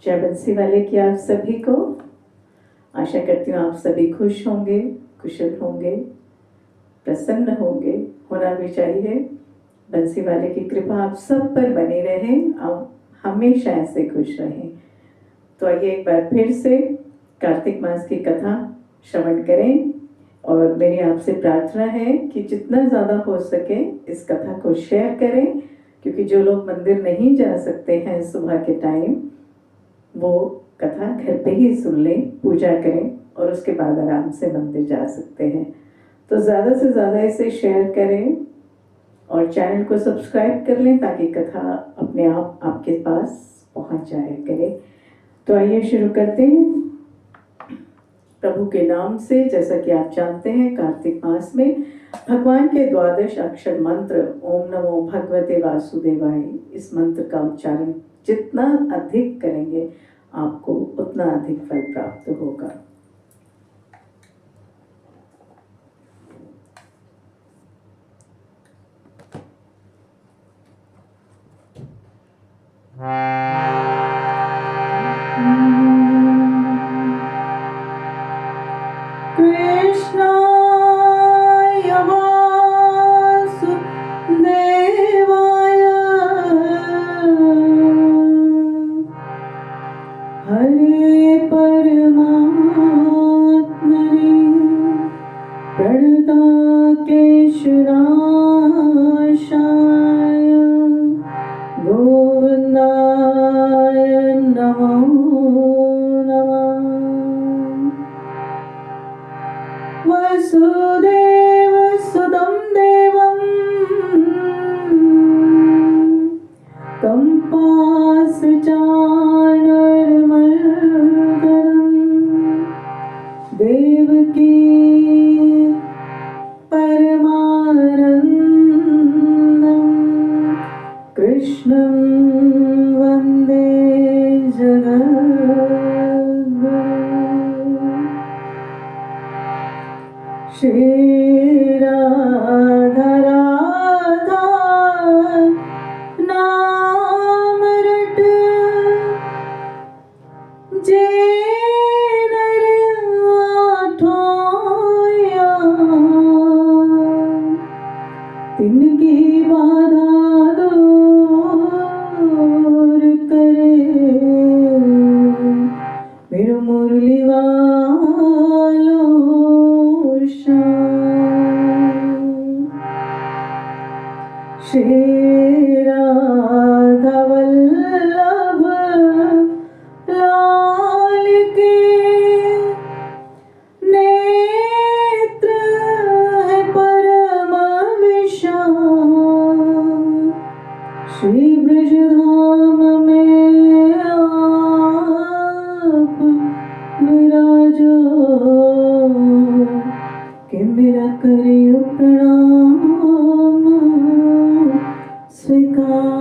जय बंसी वाले की आप सभी को। आशा करती हूँ आप सभी खुश होंगे, कुशल होंगे, प्रसन्न होंगे, होना भी चाहिए। बंसी वाले की कृपा आप सब पर बनी रहे, आप हमेशा ऐसे खुश रहें। तो आइए एक बार फिर से कार्तिक मास की कथा श्रवण करें और मेरी आपसे प्रार्थना है कि जितना ज़्यादा हो सके इस कथा को शेयर करें, क्योंकि जो लोग मंदिर नहीं जा सकते हैं सुबह के टाइम, वो कथा घर पे ही सुन लें, पूजा करें और उसके बाद आराम से मंदिर जा सकते हैं। तो ज़्यादा से ज़्यादा इसे शेयर करें और चैनल को सब्सक्राइब कर लें ताकि कथा अपने आप आपके पास पहुंच जाया करे। तो आइए शुरू करते हैं प्रभु के नाम से। जैसा कि आप जानते हैं कार्तिक मास में भगवान के 12 अक्षर मंत्र ओम नमो भगवते वासुदेवाय, इस मंत्र का उच्चारण जितना अधिक करेंगे आपको उतना अधिक फल प्राप्त होगा। हरे परमात्मने प्रणतकेशनाशाय गोविन्दाय नमो नमः। वसुदेवसुतं देवं कंपासचानरमर्दनं देवकी परमानन्दं कृष्णं वन्दे जगद्गुरुं। श्री राधा राधा नाम रट जे नर आठोया, तिनकी बाधा दूर करे मेरे मुरली वालों श्री राधा वल्लभ लाल के नेत्र है परम विशाल, श्री ब्रजधाम में आप विराजो कि मेरा करियो प्रणाम स्वीकार।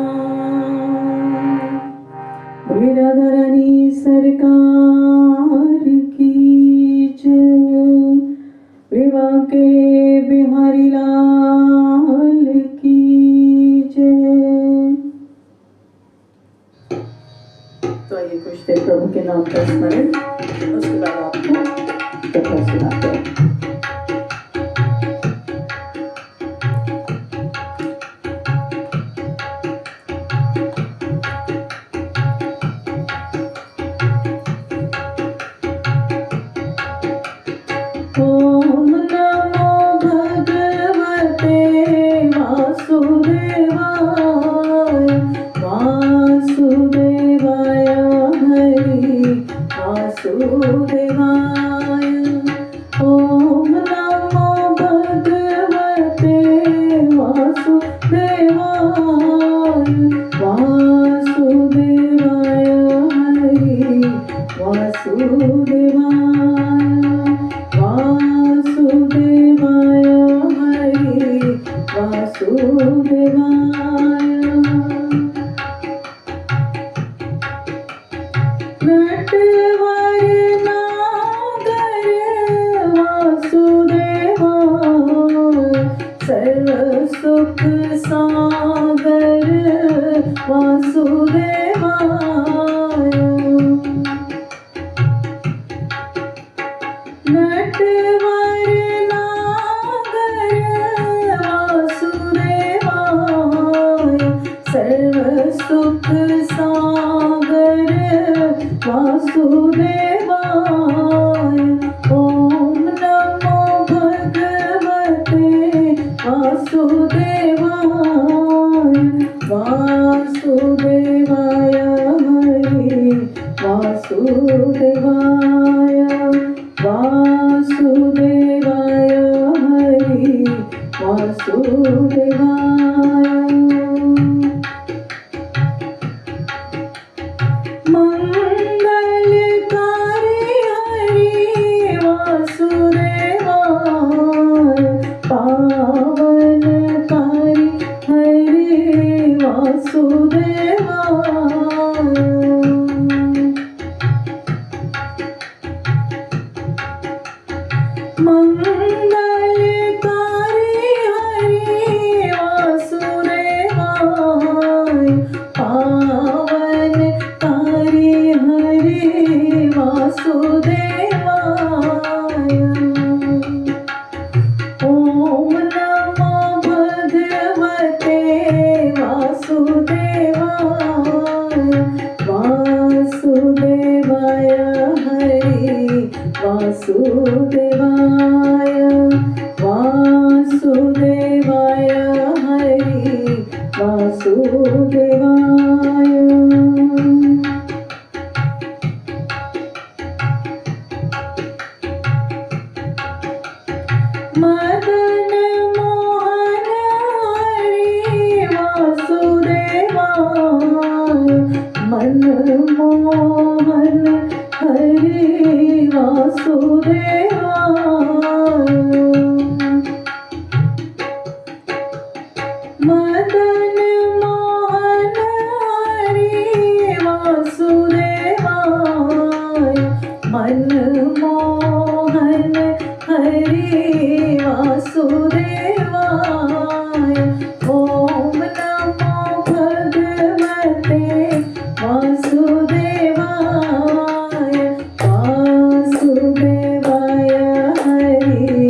राधा रानी सरकार की जय, रेवा के बिहारी लाल की जय। तो आइए कुछ देर प्रभु के नाम का स्मरण, उसके बाद आपको कथा सुनाते हैं। ओम नमो भगवते वासुदेवाय, वासुदेवाय हरि वासुदेवाय। ओम नमो भगवते वासुदेवाय, वासुदेवाय हरि वासुदेवाय, वासुदेवाय हरि वासुदेवाय। नटवर नागर वासुदेवाय, सर्व सुख सागर वासुदेवाय। सुख सागर वासुदेवाय। ओम नमो भगवते वासुदेवाय। वासुदेवाय हरि वासुदेवाय। वासुदेवाय हरि वासुदेवाय। मंगलकारी हरि वासुदेवाय। पावनकारी हरि वासुदेवाय। मंगलकारी हरि वासुदेवाय। पावनकारी हरि वासुदेवाय। ओम नमो भगवते वासुदेवाय। वासुदेवाय हरि वासुदेवाय। वासुदेवाय हरि वासुदेवाय। मदन मोहन हरि वासुदेवाय। मनमोहन हरि वासुदेवाय। मदन मोहन हरि वासुदेवाय। मनमोहन हरि वासुदेवाय। ओम नमो भगवते वासुदेवाय। वासुदेवाय हरि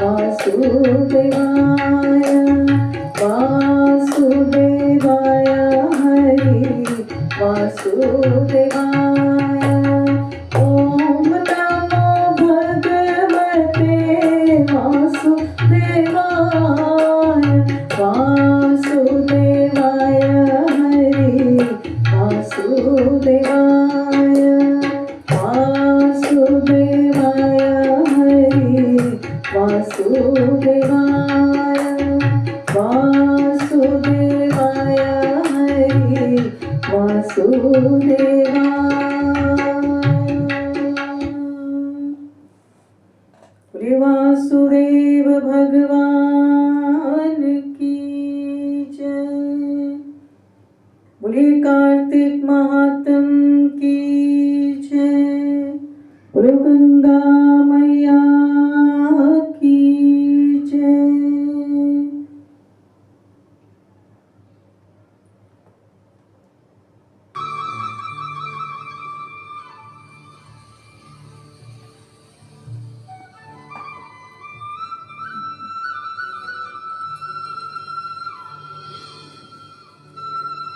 वासुदेवाय। वासुदेवाय हरि वासुदेवाय। ओम नमो भगवते वासुदेवाय। वासुदेवाय हरि वासुदेवाय। वासुदेवाय हरि वासुदेवाय। वासुदेवाय हरि वासुदेवाय। वासुदेव भगवान की जय। बोलिए कार्तिक महात्म की जय। बोलो गंगा मैया की जय।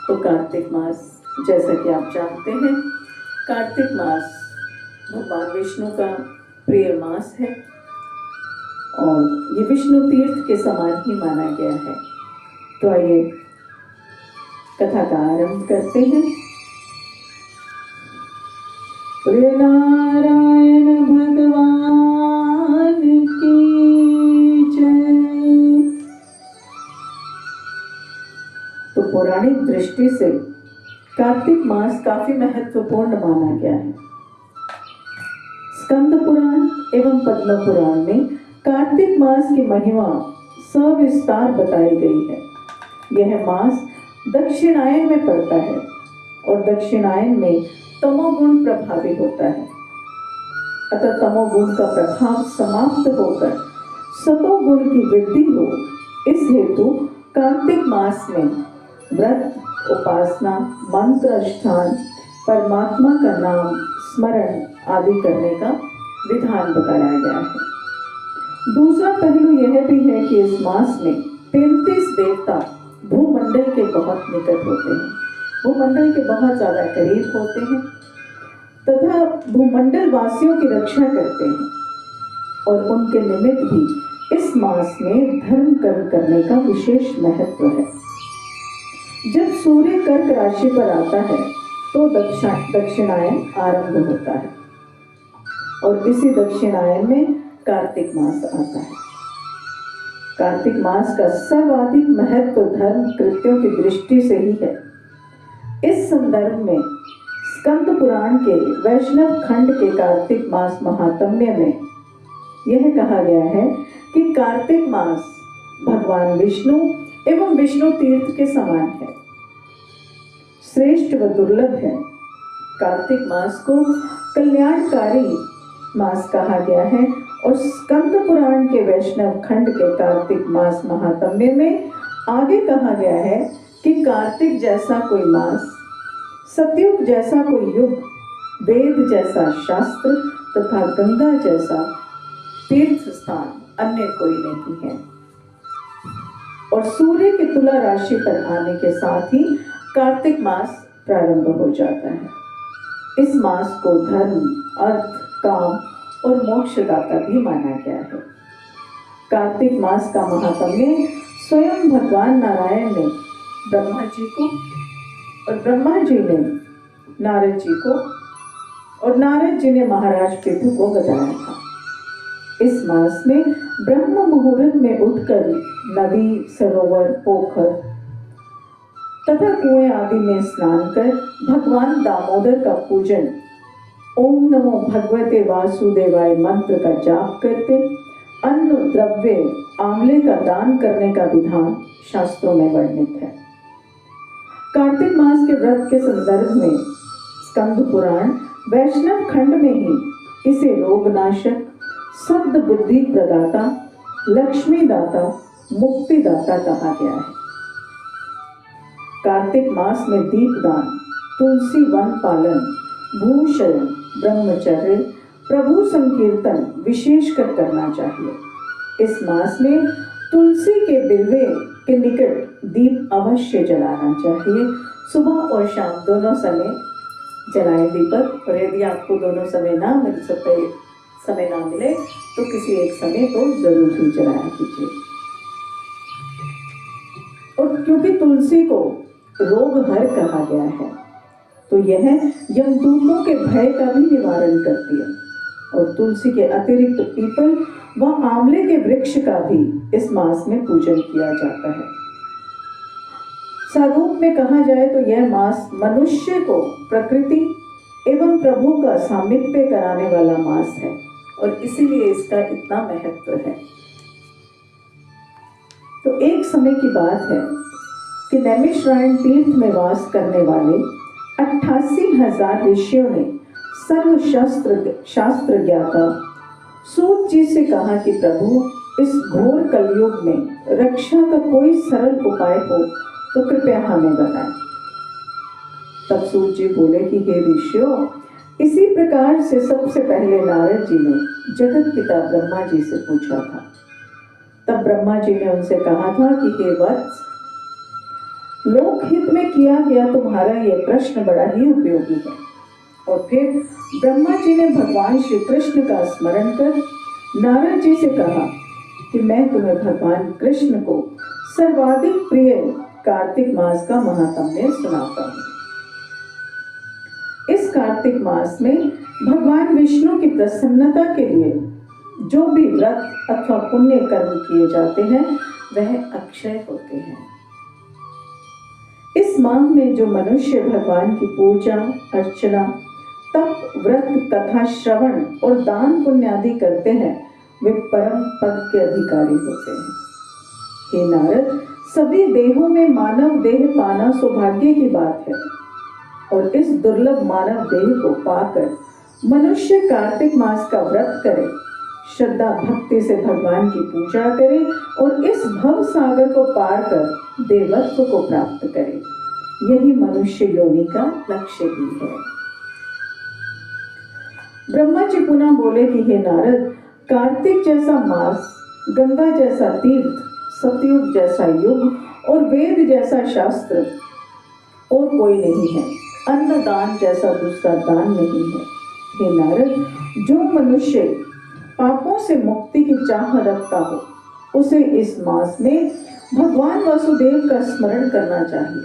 तो कार्तिक मास, जैसा कि आप जानते हैं, कार्तिक मास भगवान विष्णु का प्रिय मास है और ये विष्णु तीर्थ के समान ही माना गया है। तो आइए कथा का आरंभ करते हैं। प्रिय नारायण भगवान की जय। तो पौराणिक दृष्टि से कार्तिक मास काफी महत्वपूर्ण माना गया है। स्कंद पुराण एवं पद्म पुराण में कार्तिक मास की महिमा सविस्तार बताई गई है। यह मास दक्षिणायन में पड़ता है और दक्षिणायन में तमोगुण प्रभावी होता है। अतः तमोगुण का प्रभाव समाप्त होकर सतोगुण की वृद्धि हो, इस हेतु कार्तिक मास में व्रत, उपासना, मंत्र अनुष्ठान, परमात्मा का नाम स्मरण आदि करने का विधान बताया गया है। दूसरा पहलू यह भी है कि इस मास में 33 देवता भूमंडल के बहुत निकट होते हैं। भूमंडल के बहुत ज्यादा करीब होते हैं तथा भूमंडल वासियों की रक्षा करते हैं और उनके निमित्त भी इस मास में धर्म कर्म करने का विशेष महत्व है। जब सूर्य कर्क राशि पर आता है तो दक्षिणायन आरंभ होता है और इसी दक्षिणायन में कार्तिक मास आता है। कार्तिक मास का सर्वाधिक महत्व धर्म कृत्यों की दृष्टि से ही है। इस संदर्भ में स्कंद पुराण के वैष्णव खंड के कार्तिक मास महात्म्य में यह कहा गया है कि कार्तिक मास भगवान विष्णु एवं विष्णु तीर्थ के समान है, श्रेष्ठ व दुर्लभ है। कार्तिक मास को कल्याणकारी मास कहा गया है और स्कंद पुराण के वैष्णव खंड के कार्तिक मास महात्म्य में आगे कहा गया है कि कार्तिक जैसा कोई मास, सतयुग जैसा कोई युग, वेद जैसा शास्त्र तथा गंगा जैसा तीर्थ स्थान अन्य कोई नहीं है। और सूर्य की तुला राशि पर आने के साथ ही कार्तिक मास प्रारंभ हो जाता है। इस मास को धर्म, अर्थ, काम और मोक्षदाता भी माना गया है। कार्तिक मास का महात्म्य स्वयं भगवान नारायण ने ब्रह्मा जी को और ब्रह्मा जी ने नारद जी को और नारद जी ने महाराज पृथु को बताया था। इस मास में ब्रह्म मुहूर्त में उठकर नदी, सरोवर, पोखर तथा कुएं आदि में स्नान कर भगवान दामोदर का पूजन, ओम नमो भगवते वासुदेवाय मंत्र का जाप करके अन्न, द्रव्य, आंवले का दान करने का विधान शास्त्रों में वर्णित है। कार्तिक मास के व्रत के संदर्भ में स्कंद पुराण वैष्णव खंड में ही इसे रोगनाशक, सद् बुद्धि प्रदाता, लक्ष्मी दाता, मुक्ति दाता कहा गया है। कार्तिक मास में दीपदान, तुलसी वन पालन, भूशयन, ब्रह्मचर्य, प्रभु संकीर्तन विशेषकर करना चाहिए। इस मास में तुलसी के बिल्वे के निकट दीप अवश्य जलाना चाहिए। सुबह और शाम दोनों समय जलाएं दीपक, और यदि आपको दोनों समय ना मिल सके, समय ना मिले तो किसी एक समय तो जरूर ही जलाया कीजिए। और क्योंकि तुलसी को रोग हर कहा गया है तो यह यमदूतों के भय का भी निवारण करती है। और तुलसी के अतिरिक्त पीपल व आंवले के वृक्ष का भी इस मास में पूजन किया जाता है। स्वरूप में कहा जाए तो यह मास मनुष्य को प्रकृति एवं प्रभु का सामीप्य कराने वाला मास है और इसीलिए इसका इतना महत्व है। तो एक समय की बात है कि नैमिषारण्य तीर्थ में वास करने वाले 88,000 ऋषियों ने शास्त्र ज्ञाता सूत जी से कहा कि प्रभु, इस घोर कलयुग में रक्षा का कोई सरल उपाय हो तो कृपया हमें बताएं। तब सूत जी बोले कि हे ऋषियों, इसी प्रकार से सबसे पहले नारद जी ने जगत पिता ब्रह्मा जी से पूछा था। तब ब्रह्मा जी ने उनसे कहा था कि हे वत्स, लोकहित में किया गया तुम्हारा यह प्रश्न बड़ा ही उपयोगी है। और फिर ब्रह्मा जी ने भगवान श्री कृष्ण का स्मरण कर नारद जी से कहा कि मैं तुम्हें भगवान कृष्ण को सर्वाधिक प्रिय कार्तिक मास का महात्म्य सुनाता हूँ। इस कार्तिक मास में भगवान विष्णु की प्रसन्नता के लिए जो भी व्रत अथवा पुण्य कर्म किए जाते हैं वह अक्षय होते हैं। इस माह में जो मनुष्य भगवान की पूजा, अर्चना, तप, व्रत, कथा श्रवण और दान पुण्य आदि करते हैं वे परम पद के अधिकारी होते हैं। हे नारद, सभी देहों में मानव देह पाना सौभाग्य की बात है और इस दुर्लभ मानव देह को पाकर मनुष्य कार्तिक मास का व्रत करे, श्रद्धा भक्ति से भगवान की पूजा करे और इस भव सागर को पार कर देवत्व को प्राप्त करे। यही मनुष्य योनि का लक्ष्य भी है। ब्रह्मा जी पुनः बोले कि हे नारद, कार्तिक जैसा मास, गंगा जैसा तीर्थ, सतयुग जैसा युग और वेद जैसा शास्त्र और कोई नहीं है, अन्नदान जैसा दूसरा दान नहीं है। हे नारद, जो मनुष्य पापों से मुक्ति की चाह रखता हो, उसे इस मास में भगवान वासुदेव का स्मरण करना चाहिए।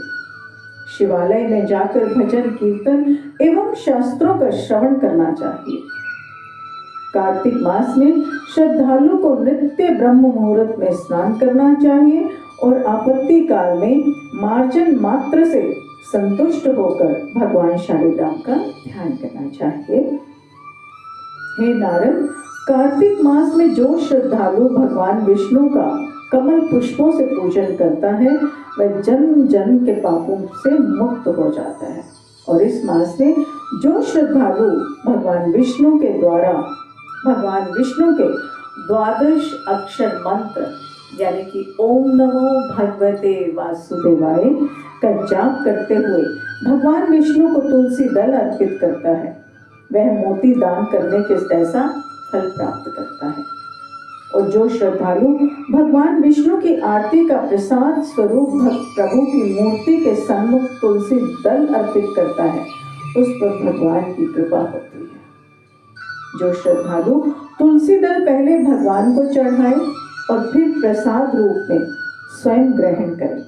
शिवालय में जाकर भजन कीर्तन एवं शास्त्रों का श्रवण करना चाहिए। कार्तिक मास में श्रद्धालु को नित्य ब्रह्म मुहूर्त में स्नान करना चाहिए और आपत्ति काल में मार्जन मात्र से संतुष्ट होकर भगवान शालिग्राम का ध्यान करना चाहिए। हे नारद, कार्तिक मास में जो श्रद्धालु भगवान विष्णु का कमल पुष्पों से पूजन करता है, वह जन्म जन्म के पापों से मुक्त हो जाता है। और इस मास में जो श्रद्धालु भगवान विष्णु के द्वादश अक्षर मंत्र यानी कि ओम नमो भगवते वासुदेवाय का जाप करते हुए भगवान विष्णु को तुलसी दल अर्पित करता है, वह मोती दान करने के जैसा फल प्राप्त करता है। और जो श्रद्धालु भगवान विष्णु की आरती का प्रसाद स्वरूप प्रभु की मूर्ति के सम्मुख तुलसी दल अर्पित करता है, उस पर भगवान की कृपा होती है। जो श्रद्धालु तुलसी दल पहले भगवान को चढ़ाए और फिर प्रसाद रूप में स्वयं ग्रहण करे,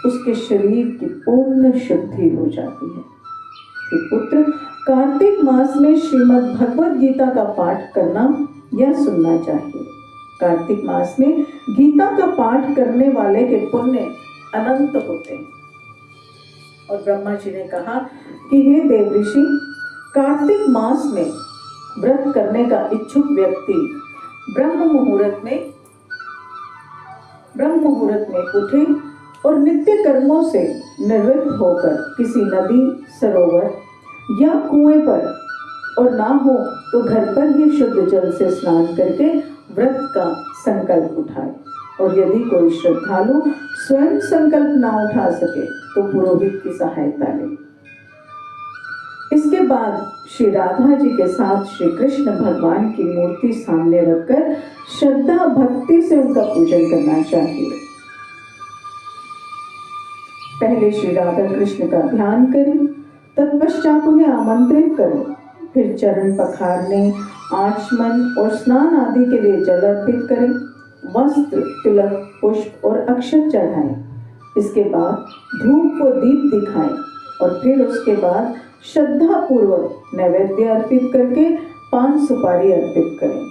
उसके शरीर की पूर्ण शुद्धि हो जाती है। पुत्र, कार्तिक मास में श्रीमद् भगवद गीता का पाठ करना या सुनना चाहिए। कार्तिक मास में गीता का पाठ करने वाले के पुण्य अनंत होते हैं। और ब्रह्मा जी ने कहा कि हे देव ऋषि, कार्तिक मास में व्रत करने का इच्छुक व्यक्ति ब्रह्म मुहूर्त में उठे और नित्य कर्मों से निवृत्त होकर किसी नदी, सरोवर या कुएं पर, और ना हो तो घर पर ही शुद्ध जल से स्नान करके व्रत का संकल्प उठाए। और यदि कोई श्रद्धालु स्वयं संकल्प ना उठा सके तो पुरोहित की सहायता ले। इसके बाद श्री राधा जी के साथ श्री कृष्ण भगवान की मूर्ति सामने रखकर श्रद्धा भक्ति से उनका पूजन करना चाहिए। पहले श्री राधा कृष्ण का ध्यान करें, तत्पश्चात उन्हें आमंत्रित करें, फिर चरण पखारने, आचमन और स्नान आदि के लिए जल अर्पित करें, वस्त्र, तिलक, पुष्प और अक्षत चढ़ाएं। इसके बाद धूप व दीप दिखाएं और फिर उसके बाद श्रद्धा पूर्वक नैवेद्य अर्पित करके पान सुपारी अर्पित करें।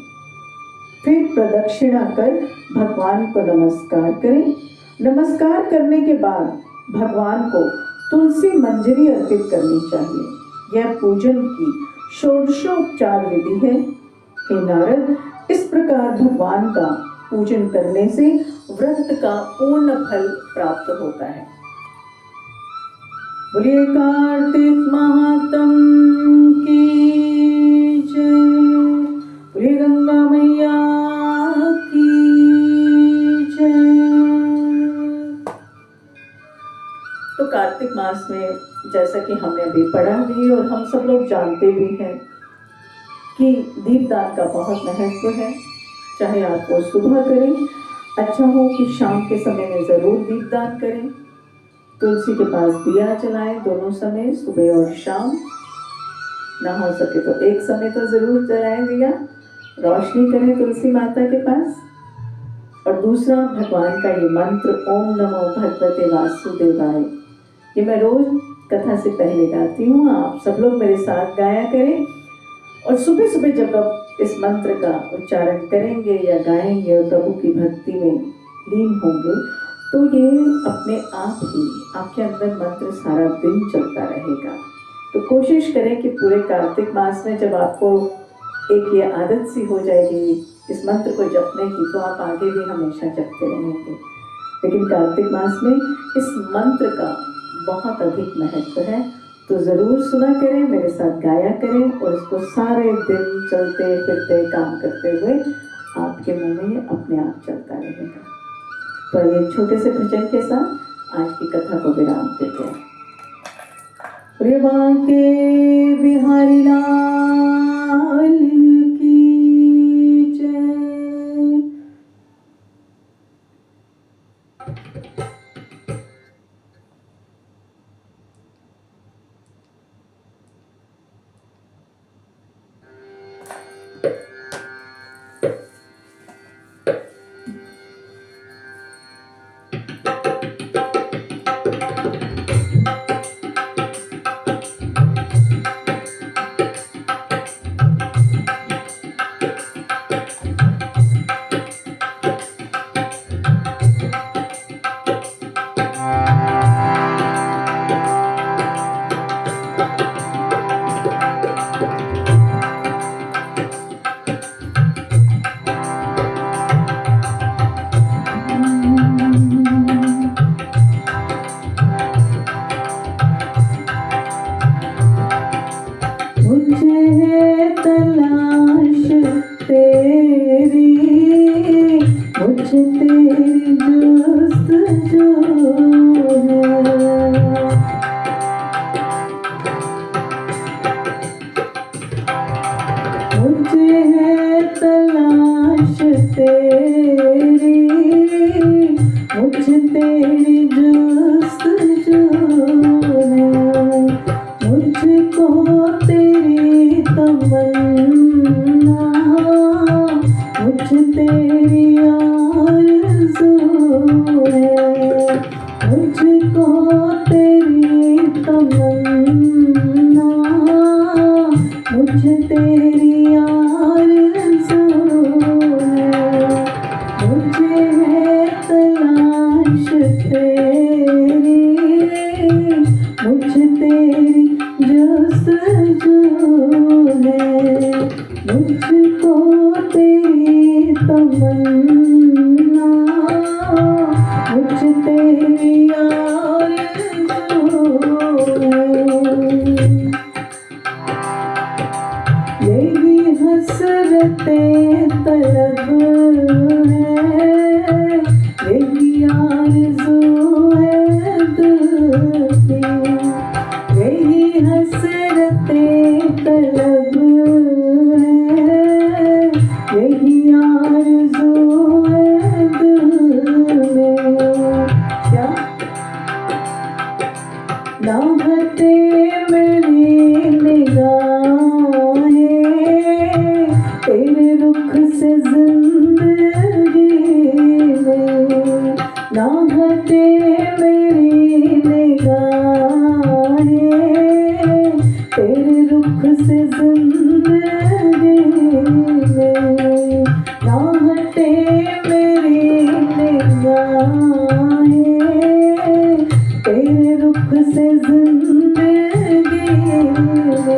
फिर प्रदक्षिणा कर भगवान को नमस्कार करें। नमस्कार करने के बाद भगवान को तुलसी मंजरी अर्पित करनी चाहिए। यह पूजन की षोडशोपचार विधि है। हे नारद, इस प्रकार भगवान का पूजन करने से व्रत का पूर्ण फल प्राप्त होता है। बोलिए कार्तिक महात्म की जय, बोलिए गंगा मैया की जय। तो कार्तिक मास में जैसा कि हमने अभी पढ़ा भी और हम सब लोग जानते भी हैं कि दीपदान का बहुत महत्व है। चाहे आप वो सुबह करें, अच्छा हो कि शाम के समय में ज़रूर दीपदान करें। तुलसी के पास दिया जलाएं दोनों समय, सुबह और शाम। ना हो सके तो एक समय तो ज़रूर जलाएं दिया, रोशनी करें तुलसी माता के पास। और दूसरा, भगवान का ये मंत्र ओम नमो भगवते वासुदेवाय, ये मैं रोज कथा से पहले गाती हूँ, आप सब लोग मेरे साथ गाया करें। और सुबह सुबह जब आप इस मंत्र का उच्चारण करेंगे या गाएंगे और प्रभु की भक्ति में लीन होंगे, तो ये अपने आप ही आपके अंदर मंत्र सारा दिन चलता रहेगा। तो कोशिश करें कि पूरे कार्तिक मास में जब आपको एक ये आदत सी हो जाएगी इस मंत्र को जपने की, तो आप आगे भी हमेशा जपते रहेंगे। लेकिन कार्तिक मास में इस मंत्र का बहुत अधिक महत्व है, तो ज़रूर सुना करें, मेरे साथ गाया करें और इसको सारे दिन चलते फिरते काम करते हुए आपके मुंह में ये अपने आप चलता रहेगा। तो ये छोटे से भजन के साथ आज की कथा को विराम देते हैं। प्रिय बांके बिहारी लाल की जय। मुझको तेरी तमन्ना, मुझ तेरी आरज़ू है। मुझको तेरी तमन्ना, मुझ तेरी आरज़ू है। मुझे है तलाश तेरी, मुझ तेरी जस्तजू है। मुझको तेरी तमन्ना, मुझ तेरी आरज़ू है। यही हसरतें तलब है, यही आरज़ू है दिल की। यही हसरतें तलब है, यही आरज़ू है दिल में। क्या नाहते मेरी निगाहें, तेरे रुख से जिंदगी में। नाहते मेरी निगाहें, तेरे रुख से जिंदगी में। नाहते मेरी निगाहें, तेरे रुख से जिंदगी में।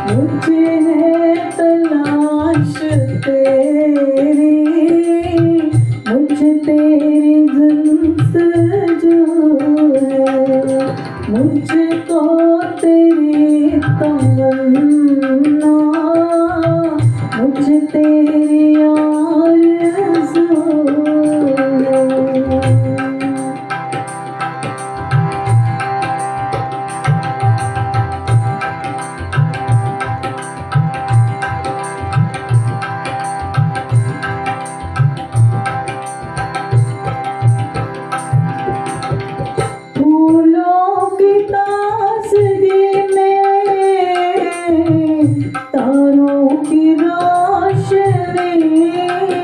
मुझे है तलाश तेरी, मुझ तेरी जस्तजू है। मुझको तेरी तमन्ना, मुझ तेरी आरज़ू है। फूलों की ताज़गी में, तारों की रोशनी में।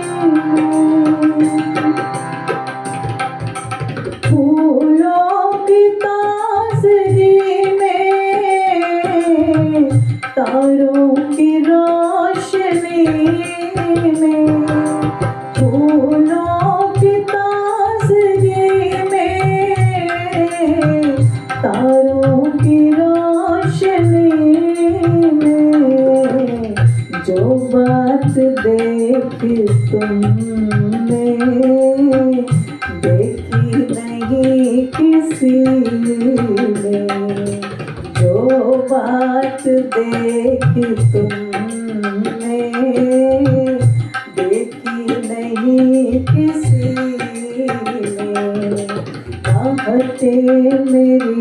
फूलों की ताज़गी में, तारों की रोशनी में। फूलों की ताज़गी में, तारों की रोशनी में। जो बात देखी तुमने, देखी नहीं किसी ने। जो बात देखी तुमने, देखी नहीं किसी ने। चाहते मेरी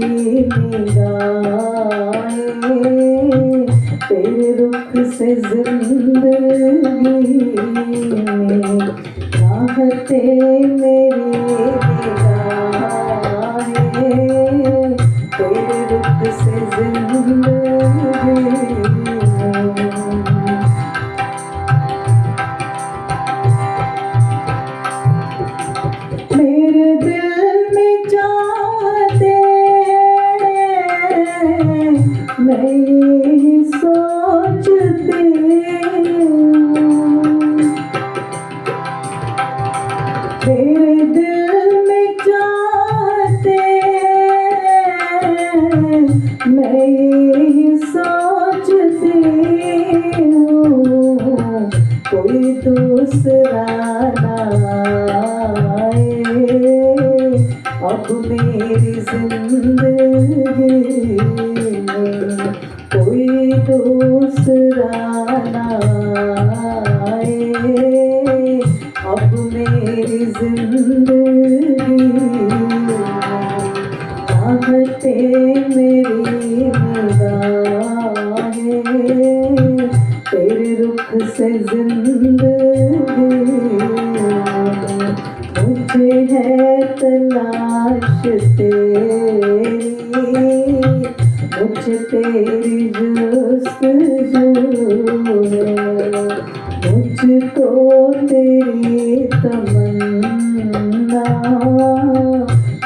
निगाहें, तेरे रुख से जिंदगी में। चाहते मेरी निगाहें, तेरे रुख से जिंदगी में। मेरे दिल में चाहते मैं यही सोचती हूँ। मेरे दिल में चाहते मैं यही सोचती हूँ। कोई दूसरा ना आए अब मेरी जिंदगी में। कोई दूसरा ना आए अब मेरी जिंदगी में। चाहते मेरी निगाहें, तेरे रुख से जिंदगी में। मुझे है तलाश तेरी, मुझे तेरी जुस्तजू है, मुझको तेरी तमन्ना,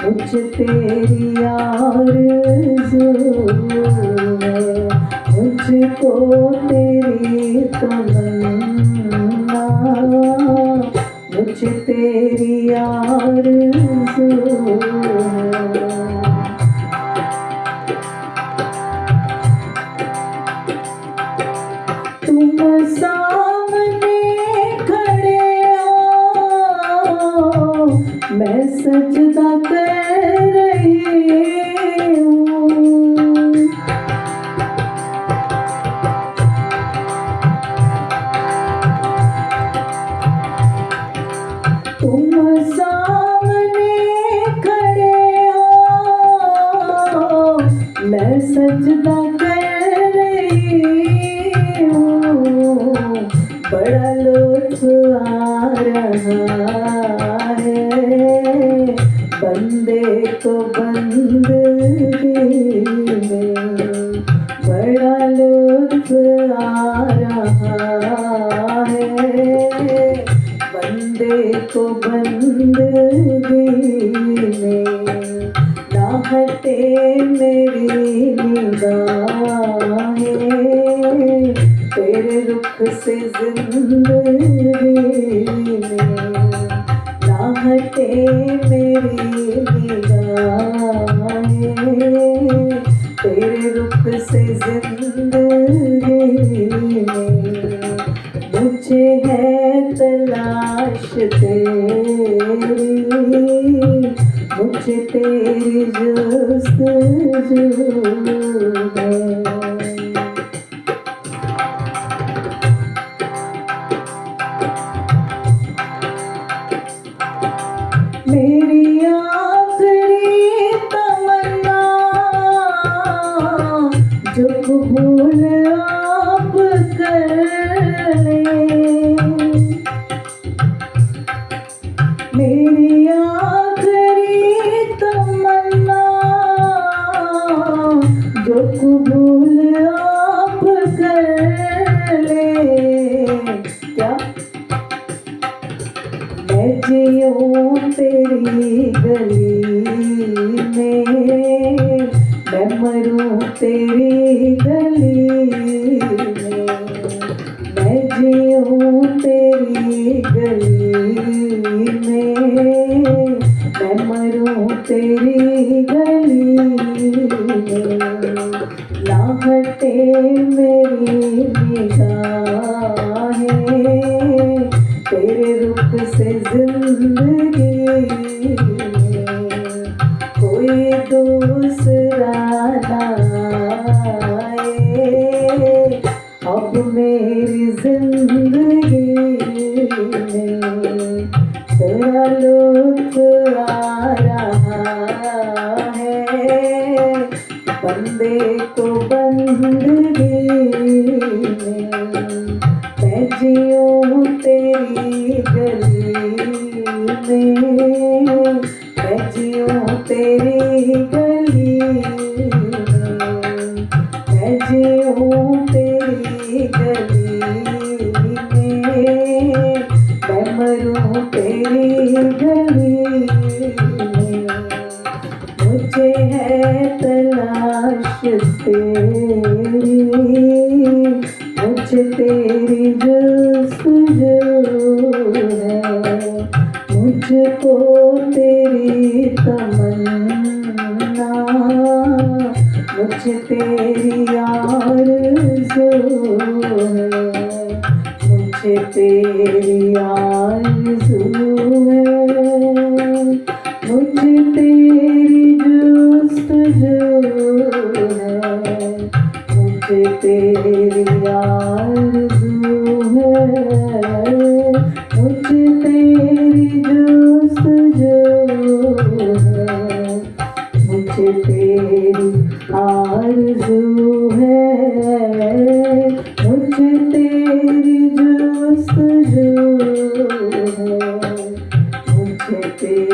मुझे तेरी आरज़ू है, मुझको तेरी तमन्ना, मुझे तेरी आरज़ू है। तुम सामने खड़े हो, मैं सजदा कर रही हूँ। तुम सामने खड़े हो, मैं सजदा कर रही हूँ। बड़ा लुत्फ़ आ रहा है बंदे को बंदगी में, बड़ा लुत्फ़ आ रहा है बंदे को बंदगी में। ना हटे मेरी निगाहें तेरे रुख से जिंदगी में, ना हटे मेरी निगाहें तेरे रुख से जिंदगी में। मुझे है तलाश तेरी, मुझे तेरी जुस्तजू है। मेरी आखिरी तमन्ना जो कबूल आप कर लें, मेरी आखिरी तमन्ना जो कबूल आप कर लें। क्या मैं जीऊँ तेरी गली में, मैं मरूँ तेरी गली में, मैं जीऊँ तेरी गली में, मैं मरूँ तेरी गली में। ना हटे मेरी निगाहें तेरे रुख से जिंदगी में, कोई दूसरा ना आए अब मेरी जिंदगी में। तेरा लुत्फ़ आ रहा है बंदे को बंदगी में, मैं जीऊँ तेरी गली में, मैं जीऊँ तेरी गली में, मैं जीऊँ तेरी गली में, मैं मरूँ तेरी गली में। मुझे है तलाश तेरी, मुझे तेरी जुस्तजू है, मुझको तेरी तमन्ना, मुझे तेरी आरज़ू है, मुझे तेरी आरज़ू है, मुझे तेरी जुस्तजू है, मुझे तेरी आरज़ू है, मुझे तेरी जुस्तजू है, मुझे तेरी आरज़ू है, मुझे तेरी जुस्तजू है, मुझे तेरी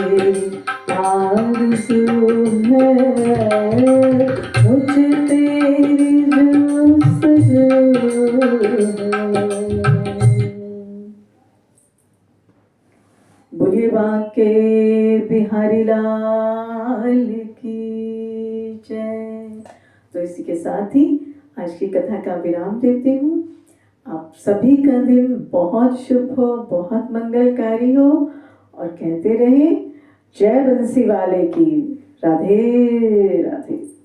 है मुझे तेरी जो सजो है। बोलिए बांके बिहारी लाल की जय। तो इसी के साथ ही आज की कथा का विराम देती हूँ। आप सभी का दिन बहुत शुभ हो, बहुत मंगलकारी हो और कहते रहे जय बंसी वाले की। राधे राधे।